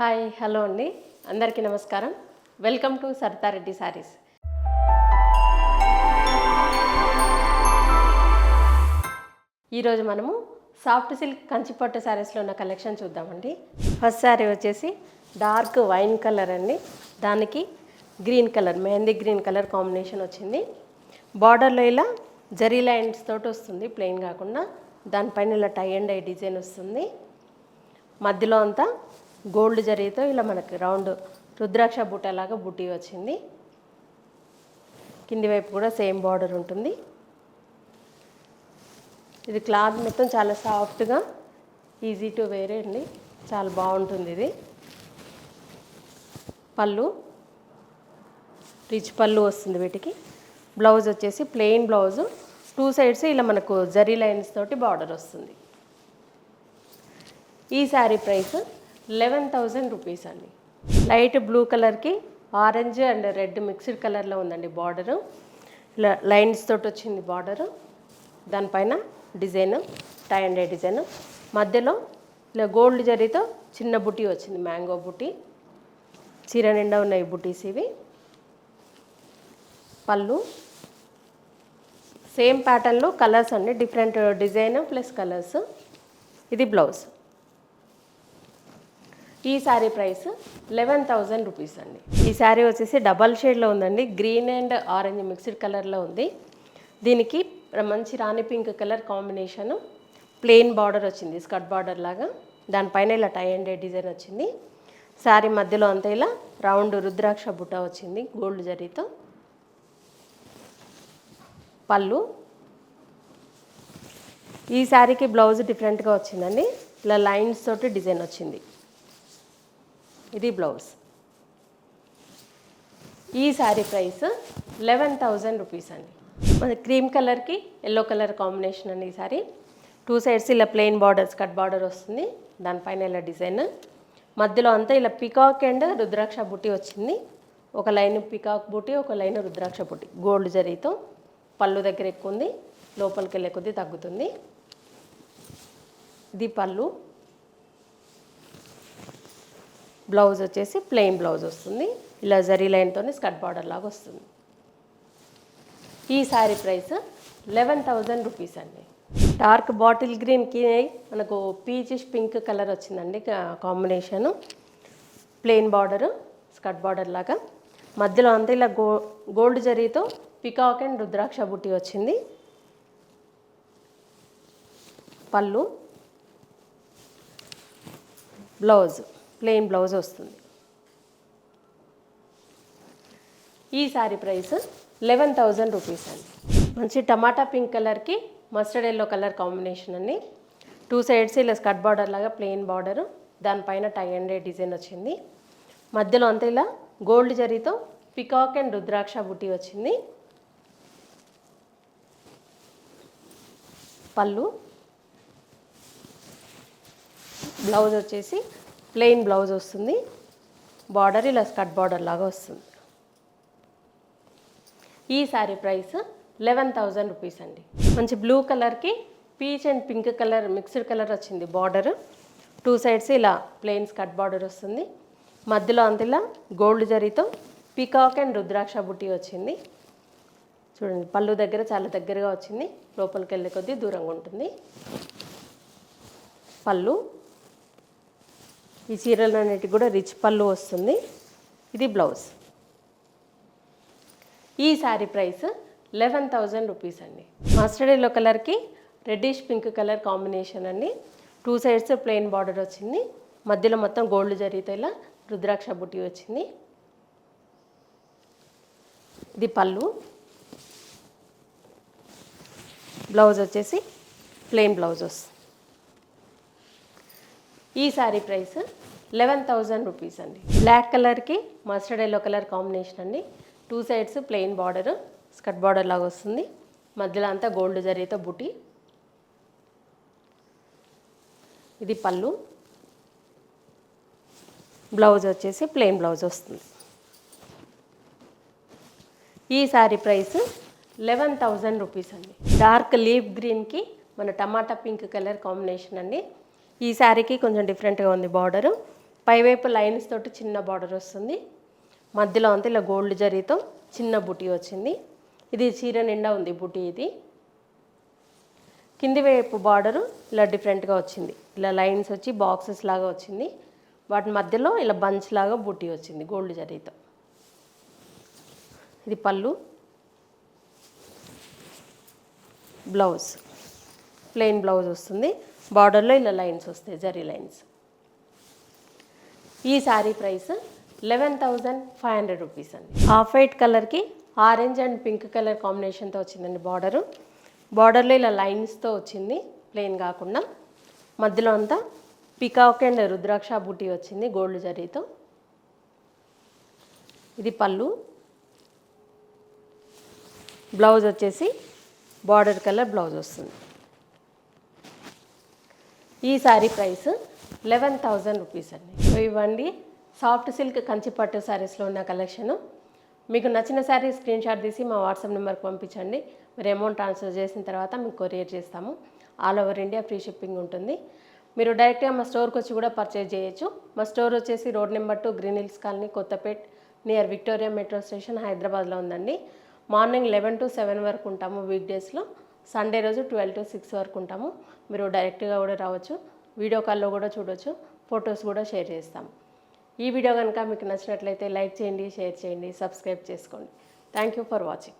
Hi hello అండి, అందరికీ నమస్కారం. Welcome to Saritha Reddy saris. ఈరోజు మనము సాఫ్ట్ సిల్క్ కంచిపట్టు శారీస్లో ఉన్న కలెక్షన్ చూద్దామండి. ఫస్ట్ శారీ వచ్చేసి డార్క్ వైన్ కలర్ అండి, దానికి green colour, mehndi green colour combination వచ్చింది. బార్డర్లో ఇలా జరీ లైన్స్ తోటి వస్తుంది, ప్లెయిన్ కాకుండా. దానిపైన ఇలా టై అండ్ డై డిజైన్ వస్తుంది. మధ్యలో అంతా గోల్డ్ జరీతో ఇలా మనకి రౌండ్ రుద్రాక్ష బుట్టలాగా బుట్టి వచ్చింది. కింది వైపు కూడా సేమ్ బార్డర్ ఉంటుంది. ఇది క్లాత్ మొత్తం చాలా సాఫ్ట్గా, ఈజీ టు వేర్ అండి, చాలా బాగుంటుంది. ఇది పళ్ళు, రిచ్ పళ్ళు వస్తుంది వీటికి. బ్లౌజ్ వచ్చేసి ప్లెయిన్ బ్లౌజు, టూ సైడ్స్ ఇలా మనకు జరీ లైన్స్ తోటి బార్డర్ వస్తుంది. ఈ శారీ ప్రైస్ 11,000 రూపీస్ అండి. లైట్ బ్లూ కలర్కి ఆరెంజ్ అండ్ రెడ్ మిక్స్డ్ కలర్లో ఉందండి బార్డరు. ఇలా లైన్స్ తోటి వచ్చింది బార్డరు. దానిపైన design tie and dye design, మధ్యలో ఇలా గోల్డ్ జరీతో చిన్న బుటీ వచ్చింది, మ్యాంగో బుటీ. చీర నిండా ఉన్నాయి బుటీస్ ఇవి. పళ్ళు సేమ్ ప్యాటర్న్లో కలర్స్ అండి, డిఫరెంట్ డిజైన్ ప్లస్ కలర్స్. ఇది బ్లౌజ్. ఈ శారీ ప్రైస్ 11,000 రూపీస్ అండి. ఈ శారీ వచ్చేసి డబల్ షేడ్లో ఉందండి, గ్రీన్ అండ్ ఆరెంజ్ మిక్స్డ్ కలర్లో ఉంది. దీనికి మంచి rani pink colour combination, plain border వచ్చింది, స్కర్ట్ బార్డర్ లాగా. దానిపైన ఇలా టై అండ్ డై డిజైన్ వచ్చింది. శారీ మధ్యలో అంతా ఇలా రౌండ్ రుద్రాక్ష బుట్ట వచ్చింది గోల్డ్ జరీతో. పళ్ళు, ఈ శారీకి బ్లౌజ్ డిఫరెంట్గా వచ్చిందండి, ఇలా లైన్స్ తోటి డిజైన్ వచ్చింది. ఇది బ్లౌజ్. ఈ శారీ ప్రైస్ 11,000 రూపీస్ అండి. మన క్రీమ్ కలర్కి ఎల్లో కలర్ కాంబినేషన్ అండి ఈ శారీ. టూ సైడ్స్ ఇలా ప్లెయిన్ బార్డర్, స్కర్ట్ బార్డర్ వస్తుంది. దానిపైన ఇలా డిజైన్, మధ్యలో అంతా ఇలా పికాక్ అండ్ రుద్రాక్ష బుట్టి వచ్చింది. ఒక లైన్ పికాక్ బుట్టి, ఒక లైన్ రుద్రాక్ష బుట్టి గోల్డ్ జరీతో. పళ్ళు దగ్గర ఎక్కువ ఉంది, లోపలికి వెళ్ళే కొద్దీ తగ్గుతుంది. ఇది పళ్ళు. బ్లౌజ్ వచ్చేసి ప్లెయిన్ బ్లౌజ్ వస్తుంది, ఇలా జరీ లైన్తో స్కర్ట్ బార్డర్ లాగా వస్తుంది. ఈ శారీ ప్రైస్ 11,000 రూపీస్ అండి. డార్క్ బాటిల్ గ్రీన్కి మనకు పీచిష్ పింక్ కలర్ వచ్చిందండి combination. Plain border, skirt border లాగా. మధ్యలో అంతా ఇలా గోల్డ్ జరీతో పికాక్ అండ్ రుద్రాక్ష బుట్టి వచ్చింది. పళ్ళు, బ్లౌజ్ ప్లెయిన్ బ్లౌజ్ వస్తుంది. ఈ శారీ ప్రైస్ 11,000 రూపీస్ అండి. మంచి టమాటా పింక్ కలర్కి మస్టర్డ్ ఎల్లో కలర్ కాంబినేషన్ అండి. టూ సైడ్స్ ఇలా స్కర్ట్ బార్డర్ లాగా ప్లెయిన్ బార్డరు, దానిపైన టై అండ్ డై డిజైన్ వచ్చింది. మధ్యలో అంతా ఇలా గోల్డ్ జరీతో పికాక్ అండ్ రుద్రాక్ష బుట్టి వచ్చింది. పళ్ళు, బ్లౌజ్ వచ్చేసి ప్లెయిన్ బ్లౌజ్ వస్తుంది. బార్డర్ ఇలా స్కర్ట్ బార్డర్ లాగా వస్తుంది. ఈ శారీ ప్రైస్ 11,000 రూపీస్ అండి. మంచి బ్లూ కలర్కి peach and pink colour mixed colour వచ్చింది బార్డర్. టూ సైడ్స్ ఇలా ప్లెయిన్ స్కర్ట్ బార్డర్ వస్తుంది. మధ్యలో అంత ఇలా గోల్డ్ జరీతో పికాక్ అండ్ రుద్రాక్ష బుట్టి వచ్చింది. చూడండి, పళ్ళు దగ్గర చాలా దగ్గరగా వచ్చింది, లోపలికి వెళ్ళే కొద్దీ దూరంగా ఉంటుంది. పళ్ళు, ఈ చీరలన్నిటికి కూడా రిచ్ పళ్ళు వస్తుంది. ఇది బ్లౌజ్. ఈ శారీ ప్రైస్ 11,000 రూపీస్ అండి. మస్టర్డ్ ఎల్లో కలర్కి రెడ్డిష్ పింక్ కలర్ కాంబినేషన్ అండి. టూ సైడ్స్ ప్లెయిన్ బార్డర్ వచ్చింది. మధ్యలో మొత్తం గోల్డ్ జరీతో ఇలా రుద్రాక్ష బుట్టి వచ్చింది. ఇది పళ్ళు. బ్లౌజ్ వచ్చేసి ప్లెయిన్ బ్లౌజ్ వస్తుంది. ఈ శారీ ప్రైస్ 11,000 రూపీస్ అండి. బ్లాక్ కలర్కి మస్టర్డ్ ఎల్లో కలర్ కాంబినేషన్ అండి. Two sides plain border, skirt border లాగా వస్తుంది. మధ్యలో అంతా గోల్డ్ జరీతో బుటీ. ఇది పళ్ళు. బ్లౌజ్ వచ్చేసి ప్లెయిన్ బ్లౌజ్ వస్తుంది. ఈ శారీ ప్రైస్ 11,000 రూపీస్ అండి. డార్క్ లీఫ్ గ్రీన్కి మన టమాటా పింక్ కలర్ కాంబినేషన్ అండి. ఈ శారీకి కొంచెం డిఫరెంట్గా ఉంది బార్డరు. పైవైపు లైన్స్ తోటి చిన్న బార్డర్ వస్తుంది, మధ్యలో అంతా ఇలా గోల్డ్ జరీతో చిన్న బుటీ వచ్చింది. ఇది చీర నిండా ఉంది బుటీ. ఇది కింది వైపు బార్డరు ఇలా డిఫరెంట్గా వచ్చింది, ఇలా లైన్స్ వచ్చి బాక్సెస్ లాగా వచ్చింది, వాటి మధ్యలో ఇలా బంచ్ లాగా బుటీ వచ్చింది గోల్డ్ జరీతో. ఇది పళ్ళు, బ్లౌజ్ ప్లెయిన్ బ్లౌజ్ వస్తుంది, బార్డర్లో ఇలా లైన్స్ వస్తాయి, జరీ లైన్స్. ఈ శారీ ప్రైస్ 11,500 రూపీస్ అండి. ఆఫ్ వైట్ కలర్కి ఆరెంజ్ అండ్ పింక్ కలర్ కాంబినేషన్తో వచ్చిందండి బార్డరు. బార్డర్లో ఇలా లైన్స్తో వచ్చింది, ప్లెయిన్ కాకుండా. మధ్యలో అంతా పికాక్ అండ్ రుద్రాక్ష బూటీ వచ్చింది గోల్డ్ జరీతో. ఇది పళ్ళు, బ్లౌజ్ వచ్చేసి బార్డర్ కలర్ బ్లౌజ్ వస్తుంది. ఈ శారీ ప్రైస్ 11,000 రూపీస్ అండి. ఇవ్వండి సాఫ్ట్ సిల్క్ కంచిపట్టు శారీస్లో ఉన్న కలెక్షను. మీకు నచ్చిన శారీ స్క్రీన్ షాట్ తీసి మా వాట్సాప్ నెంబర్కి పంపించండి. మీరు అమౌంట్ ట్రాన్స్ఫర్ చేసిన తర్వాత మీకు కొరియర్ చేస్తాము. All over India free shipping ఉంటుంది. మీరు డైరెక్ట్గా మా స్టోర్కి వచ్చి కూడా పర్చేజ్ చేయొచ్చు. మా స్టోర్ వచ్చేసి road number 2 green hills colony, Kothapet, near Victoria metro station, హైదరాబాద్లో ఉందండి. మార్నింగ్ 11 to 7 వరకు ఉంటాము వీక్ డేస్లో. సండే రోజు 12 to 6 వరకు ఉంటాము. మీరు డైరెక్ట్గా కూడా రావచ్చు, వీడియో కాల్లో కూడా చూడవచ్చు, ఫొటోస్ కూడా షేర్ చేస్తాము. ఈ వీడియో కనుక మీకు నచ్చినట్లయితే లైక్ చేయండి, షేర్ చేయండి, సబ్స్క్రైబ్ చేసుకోండి. Thank you for watching.